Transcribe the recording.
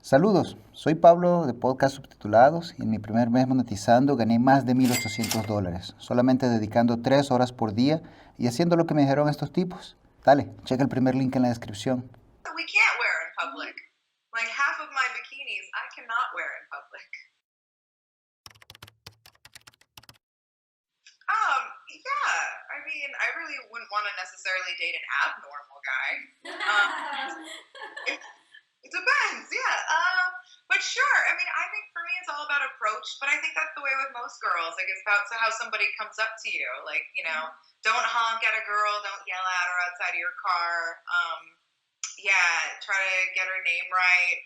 Saludos, soy Pablo de podcast Subtitulados y en mi primer mes monetizando gané más de $1,800, solamente dedicando 3 horas por día y haciendo lo que me dijeron estos tipos. Dale, checa el primer link en la descripción. We can't wear in public. Like half of my bikinis I cannot wear in public. Yeah. I mean, I really wouldn't want to necessarily date an abnormal guy. It depends, yeah. But sure, I mean, I think for me it's all about approach, but I think that's the way with most girls. Like, it's about how somebody comes up to you. Like, don't honk at a girl, don't yell at her outside of your car. Yeah, try to get her name right.